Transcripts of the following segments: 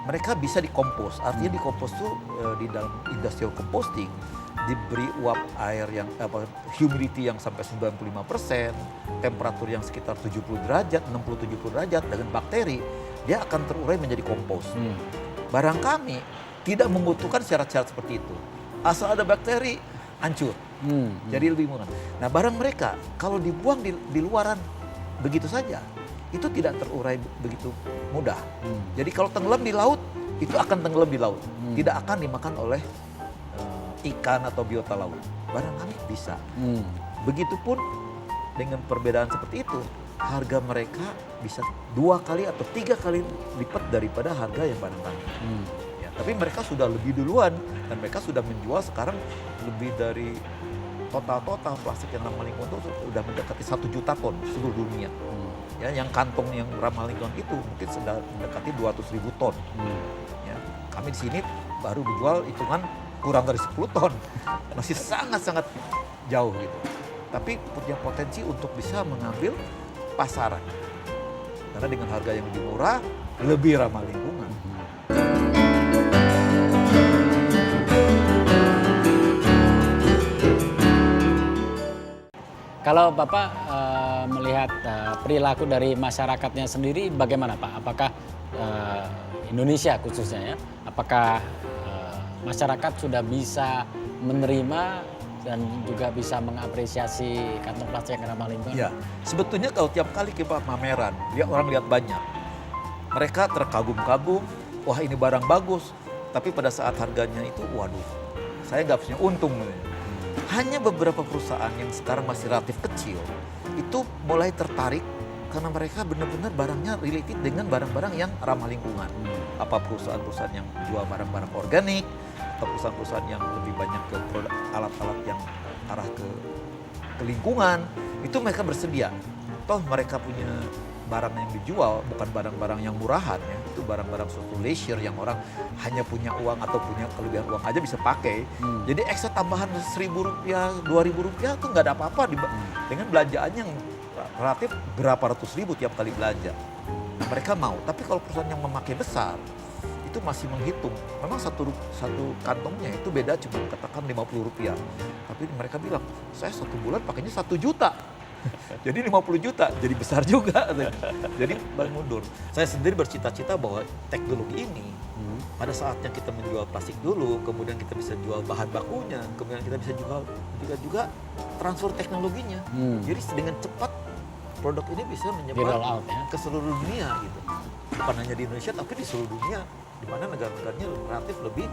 mereka bisa dikompos. Artinya dikompos itu di dalam industrial composting diberi uap air yang humidity yang sampai 95%, temperatur yang sekitar 70 derajat, 60-70 derajat dengan bakteri, dia akan terurai menjadi kompos. Barang kami tidak membutuhkan syarat-syarat seperti itu. Asal ada bakteri, hancur. Jadi lebih murah. Nah, barang mereka kalau dibuang di luaran begitu saja, itu tidak terurai begitu mudah. Jadi kalau tenggelam di laut, itu akan tenggelam di laut. Tidak akan dimakan oleh ikan atau biota laut. Barang kami bisa. Begitupun dengan perbedaan seperti itu, harga mereka bisa 2 kali atau 3 kali lipat daripada harga yang barang kami. Ya, tapi mereka sudah lebih duluan dan mereka sudah menjual sekarang lebih dari total plastik yang ramah lingkungan itu sudah mendekati 1 juta ton seluruh dunia. Ya, yang kantong yang ramah lingkungan itu mungkin sudah mendekati 200.000 ton. Ya, kami di sini baru dijual hitungan kurang dari 10 ton, masih sangat-sangat jauh gitu. Tapi punya potensi untuk bisa mengambil pasaran. Karena dengan harga yang lebih murah, lebih ramah lingkungan. Kalau Bapak melihat perilaku dari masyarakatnya sendiri bagaimana Pak? Apakah Indonesia khususnya ya, apakah masyarakat sudah bisa menerima dan juga bisa mengapresiasi kantong plastik yang ramah lingkungan? Ya, sebetulnya kalau tiap kali kita pameran, orang lihat banyak. Mereka terkagum-kagum, wah ini barang bagus. Tapi pada saat harganya itu, waduh, saya nggak punya untung. Hanya beberapa perusahaan yang sekarang masih relatif kecil, itu mulai tertarik karena mereka benar-benar barangnya related dengan barang-barang yang ramah lingkungan. Apa perusahaan-perusahaan yang jual barang-barang organik, atau perusahaan-perusahaan yang lebih banyak ke produk alat-alat yang arah ke lingkungan, itu mereka bersedia. Toh mereka punya barang yang dijual bukan barang-barang yang murahan ya, itu barang-barang suatu leisure yang orang hanya punya uang atau punya kelebihan uang aja bisa pakai. Jadi ekstra tambahan Rp1.000, Rp2.000 itu nggak ada apa-apa dengan belanjaan yang relatif berapa ratus ribu tiap kali belanja. Nah, mereka mau, tapi kalau perusahaan yang memakai besar itu masih menghitung. Memang satu kantongnya itu beda cuma katakan Rp50. Tapi mereka bilang, saya 1 bulan pakainya 1 juta. Jadi 50 juta, jadi besar juga. Jadi balik mundur. Saya sendiri bercita-cita bahwa teknologi ini pada saatnya kita menjual plastik dulu, kemudian kita bisa jual bahan bakunya, kemudian kita bisa jual juga transfer teknologinya. Jadi dengan cepat produk ini bisa menyebar ke seluruh dunia gitu. Bukan hanya di Indonesia tapi di seluruh dunia, di mana negara-negaranya relatif lebih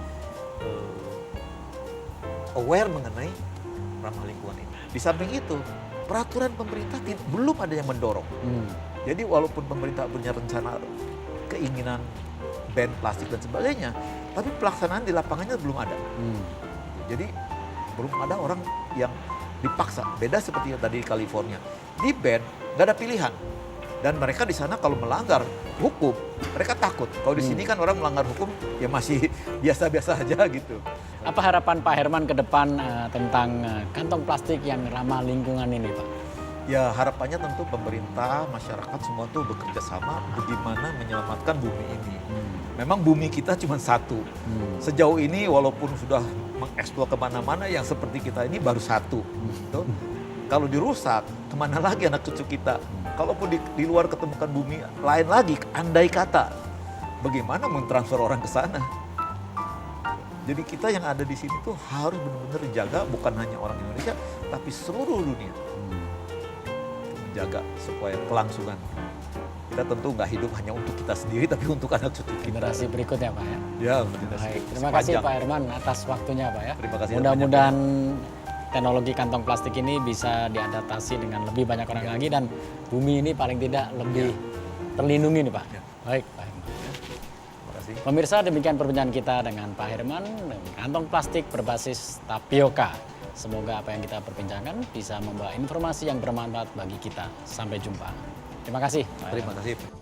aware mengenai ramah lingkungan ini. Di samping itu, peraturan pemerintah belum ada yang mendorong. Jadi walaupun pemerintah punya rencana, keinginan ban plastik dan sebagainya, tapi pelaksanaan di lapangannya belum ada. Jadi belum ada orang yang dipaksa. Beda seperti yang tadi di California. Di ban nggak ada pilihan. Dan mereka di sana kalau melanggar hukum, mereka takut. Kalau di sini kan orang melanggar hukum ya masih biasa-biasa aja gitu. Apa harapan Pak Herman ke depan tentang kantong plastik yang ramah lingkungan ini Pak? Ya harapannya tentu pemerintah, masyarakat semua tuh bekerja sama bagaimana menyelamatkan bumi ini. Memang bumi kita cuma satu. Sejauh ini walaupun sudah mengeksplor kemana-mana yang seperti kita ini baru satu. Gitu. Kalau dirusak, kemana lagi anak cucu kita? Kalaupun di luar ketemukan bumi lain lagi, andai kata, bagaimana mentransfer orang ke sana? Jadi kita yang ada di sini tuh harus benar-benar dijaga, bukan hanya orang Indonesia, tapi seluruh dunia. Menjaga supaya kelangsungan. Kita tentu nggak hidup hanya untuk kita sendiri, tapi untuk anak cucu kita. Generasi berikutnya Pak ya? Ya, baik. Terima kasih Pak Herman atas waktunya Pak ya. Terima kasih. Mudah-mudahan teknologi kantong plastik ini bisa diadaptasi dengan lebih banyak orang lagi dan bumi ini paling tidak lebih terlindungi nih Pak. Baik Pak Herman. Terima kasih. Pemirsa, demikian perbincangan kita dengan Pak Herman, kantong plastik berbasis tapioka. Semoga apa yang kita perbincangkan bisa membawa informasi yang bermanfaat bagi kita. Sampai jumpa. Terima kasih. Terima kasih.